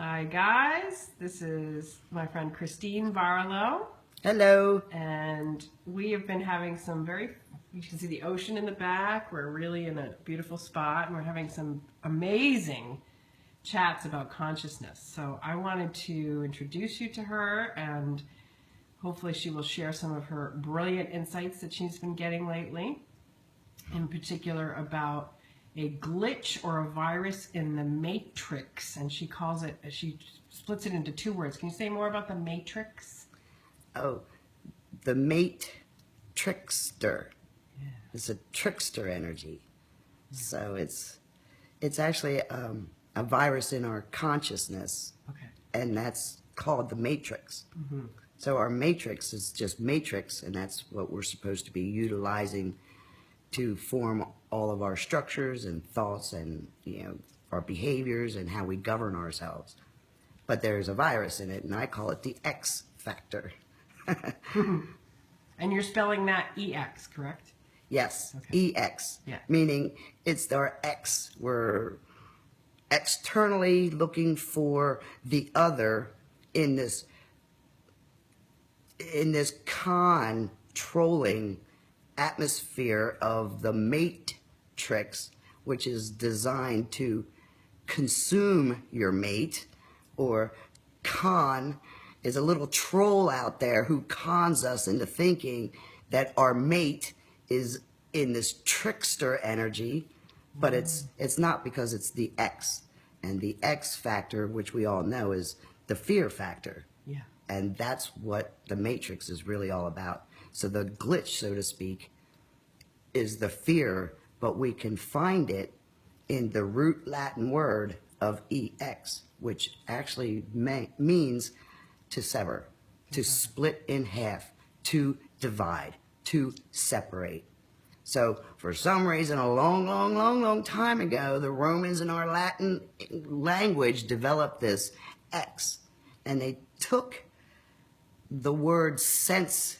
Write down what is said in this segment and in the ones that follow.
Hi guys, this is my friend Christine Barlow, Hello. and we have been having some you can see the ocean in the back. We're really in a beautiful spot, and we're having some amazing chats about consciousness. So I wanted to introduce you to her, and hopefully she will share some of her brilliant insights that she's been getting lately, in particular about a glitch or a virus in the matrix, and she splits it into two words. Can you say more about the matrix? Oh, the MateTrickster. Yeah. It's a trickster energy. So it's actually a virus in our consciousness, Okay. and that's called the matrix. Mm-hmm. So our matrix is just matrix, and that's what we're supposed to be utilizing to form all of our structures and thoughts and, our behaviors and how we govern ourselves. But there's a virus in it, and I call it the eX-Factor. And you're spelling that EX, correct? Yes, Okay. EX, Yeah. meaning it's our X. We're externally looking for the other in this controlling atmosphere of the MatetriX, which is designed to consume your mate, or con is a little troll out there who cons us into thinking that our mate is in this trickster energy, but it's not, because it's the X. And the X factor, which we all know, is the fear factor. Yeah. And that's what the matrix is really all about. So the glitch, so to speak, is the fear, but we can find it in the root Latin word of ex, which actually means to sever, to split in half, to divide, to separate. So for some reason, a long time ago, the Romans in our Latin language developed this X, and they took the word sense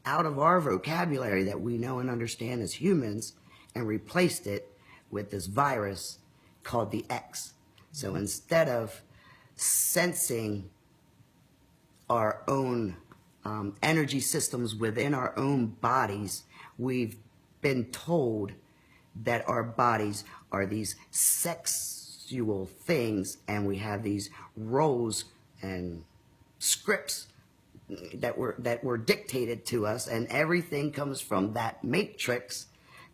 out of our vocabulary that we know and understand as humans and replaced it with this virus called the X. So instead of sensing our own energy systems within our own bodies, we've been told that our bodies are these sexual things, and we have these roles and scripts that were dictated to us, and everything comes from that matrix,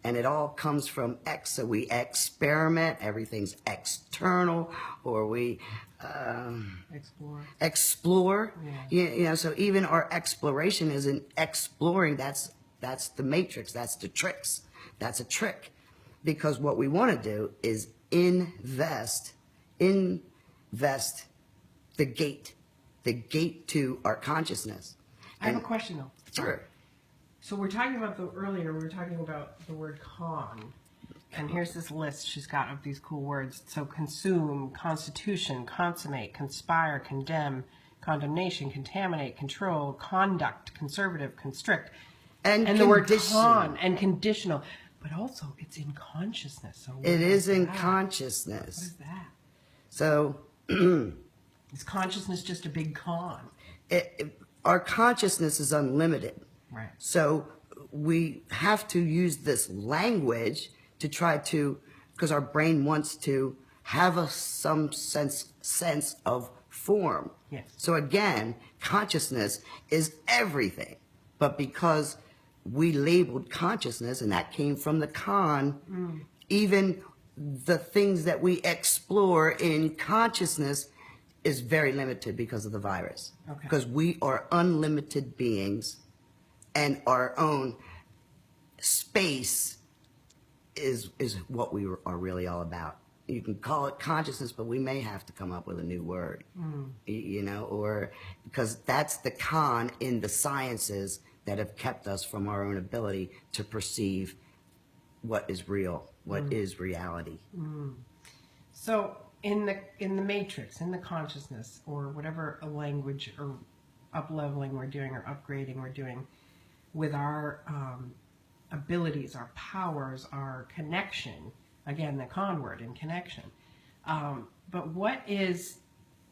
and it all comes from X. So we experiment, everything's external, or we explore. Yeah. So even our exploration isn't exploring. That's the matrix. That's the tricks. That's a trick, because what we want to do is invest the gate to our consciousness. I have a question though. Sure. So earlier we were talking about the word con, and here's this list she's got of these cool words. So consume, constitution, consummate, conspire, condemn, condemnation, contaminate, control, conduct, conservative, constrict, and the word con and conditional. But also it's in consciousness. So it is in that? consciousness. What is that? So is consciousness just a big con? Our consciousness is unlimited. Right. So we have to use this language to try to, because our brain wants to have some sense of form. Yes. So again, consciousness is everything. But because we labeled consciousness, and that came from the con, even the things that we explore in consciousness is very limited because of the virus. Okay. Because we are unlimited beings, and our own space is what we are really all about. You can call it consciousness, but we may have to come up with a new word, or because that's the con in the sciences that have kept us from our own ability to perceive what is real, what is reality. So in the matrix, in the consciousness, or whatever language or up-leveling we're doing or upgrading we're doing with our abilities, our powers, our connection, again, the con word in connection. But what is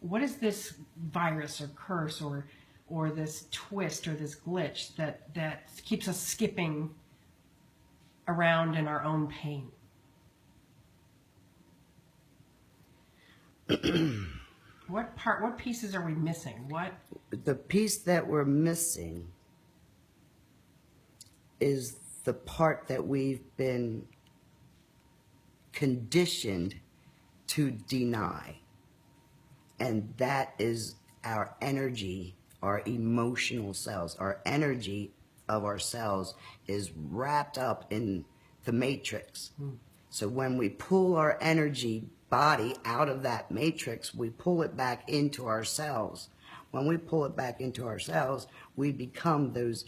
what is this virus or curse or this twist or this glitch that keeps us skipping around in our own pain? What pieces are we missing? The piece that we're missing is the part that we've been conditioned to deny. And that is our energy, our emotional selves. Our energy of ourselves is wrapped up in the matrix. So when we pull our energy body out of that matrix, we pull it back into ourselves. When we pull it back into ourselves, we become those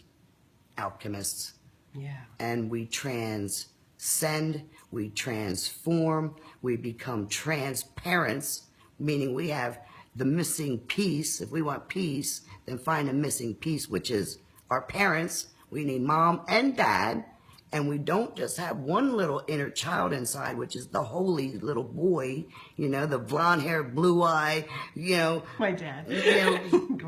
alchemists. Yeah. And we transcend, we transform, we become transparents, meaning we have the missing piece. If we want peace, then find a missing piece, which is our parents. We need mom and dad. And we don't just have one little inner child inside, which is the holy little boy, the blonde hair, blue eye, My dad.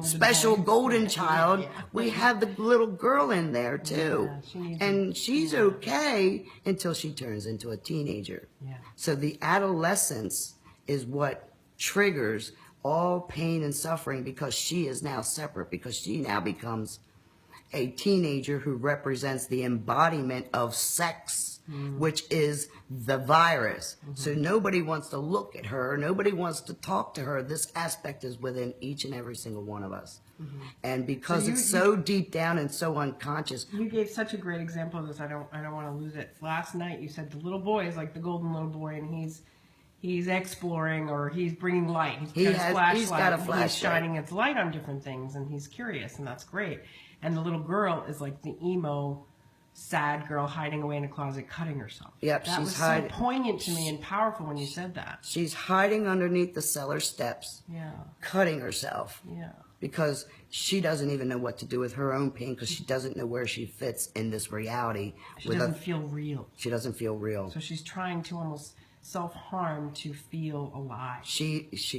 special golden child. Yeah. We have the little girl in there too. Yeah, she's okay until she turns into a teenager. Yeah. So the adolescence is what triggers all pain and suffering, because she is now separate, because she now becomes a teenager who represents the embodiment of sex, which is the virus. So nobody wants to look at her. Nobody wants to talk to her. This aspect is within each and every single one of us. And because it's so deep down and so unconscious. You gave such a great example of this. I don't want to lose it. Last night you said the little boy is like the golden little boy, and he's exploring, or he's bringing light. He's got a flashlight. He's shining its light on different things, and he's curious, and that's great. And the little girl is like the emo, sad girl hiding away in a closet, cutting herself. Yep, that was so poignant to me and powerful when you said that. She's hiding underneath the cellar steps, cutting herself. Yeah. Because she doesn't even know what to do with her own pain, because she doesn't know where she fits in this reality. She doesn't feel real. She doesn't feel real. So she's trying to almost self-harm to feel alive.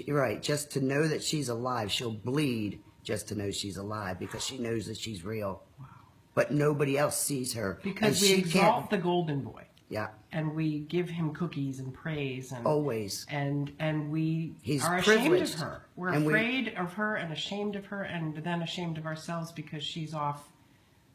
Right, just to know that she's alive. She'll bleed just to know she's alive, because she knows that she's real. Wow. But nobody else sees her. Because we exalt the golden boy. Yeah. And we give him cookies and praise. And always. And we He's are privileged. ashamed of her. We're afraid of her and ashamed of her, and then ashamed of ourselves because she's off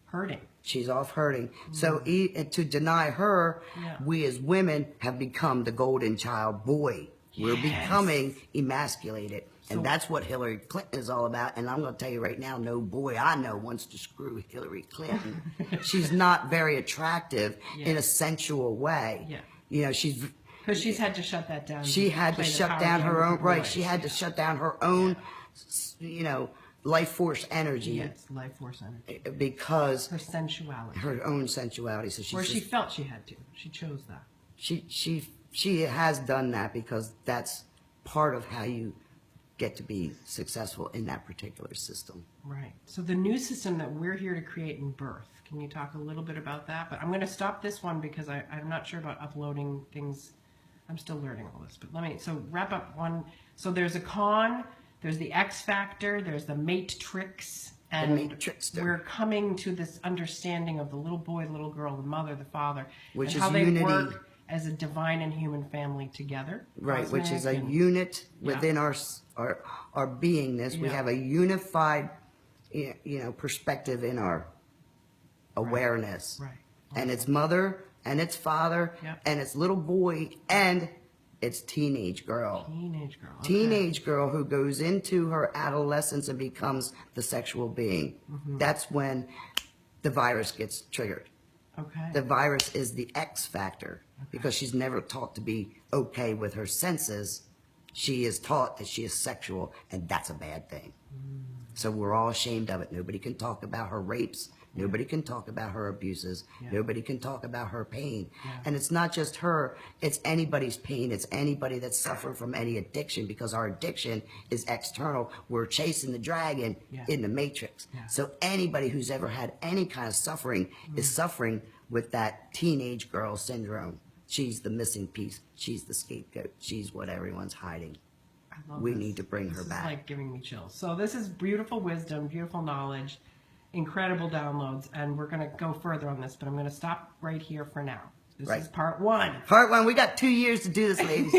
hurting. She's off hurting. So to deny her, we as women have become the golden child boy. We're becoming emasculated. And that's what Hillary Clinton is all about. And I'm going to tell you right now, no boy I know wants to screw Hillary Clinton. She's not very attractive in a sensual way. Yeah. Because she's had to shut that down. She had to shut down her own, right. She had to shut down her own, life force energy. Yes, life force energy. Because her sensuality. Her own sensuality. So she felt she had to. She chose that. She has done that, because that's part of how you get to be successful in that particular system. Right. So the new system that we're here to create in birth, can you talk a little bit about that? But I'm going to stop this one because I'm not sure about uploading things. I'm still learning all this. But so wrap up one. So there's a con, there's the eX-Factor, there's the MatetriX. And we're coming to this understanding of the little boy, little girl, the mother, the father, which and is how they unity. work as a divine and human family together. Right, which is a unit within our beingness. We have a unified, perspective in our awareness. Right. And it's mother, and it's father, and it's little boy, and it's teenage girl. Teenage girl. Okay. Teenage girl who goes into her adolescence and becomes the sexual being. That's when the virus gets triggered. Okay. The virus is the eX-Factor, because she's never taught to be okay with her senses. She is taught that she is sexual, and that's a bad thing. So we're all ashamed of it. Nobody can talk about her rapes. Nobody can talk about her abuses. Nobody can talk about her pain. And it's not just her. It's anybody's pain. It's anybody that's suffering from any addiction, because our addiction is external. We're chasing the dragon in the matrix. So anybody who's ever had any kind of suffering is suffering with that teenage girl syndrome. She's the missing piece. She's the scapegoat. She's what everyone's hiding. I love we this. need to bring her This back. is like giving me chills. So this is beautiful wisdom, beautiful knowledge, incredible downloads, and we're going to go further on this, but I'm going to stop right here for now. This Right. is part 1. Part 1, we got 2 years to do this, ladies.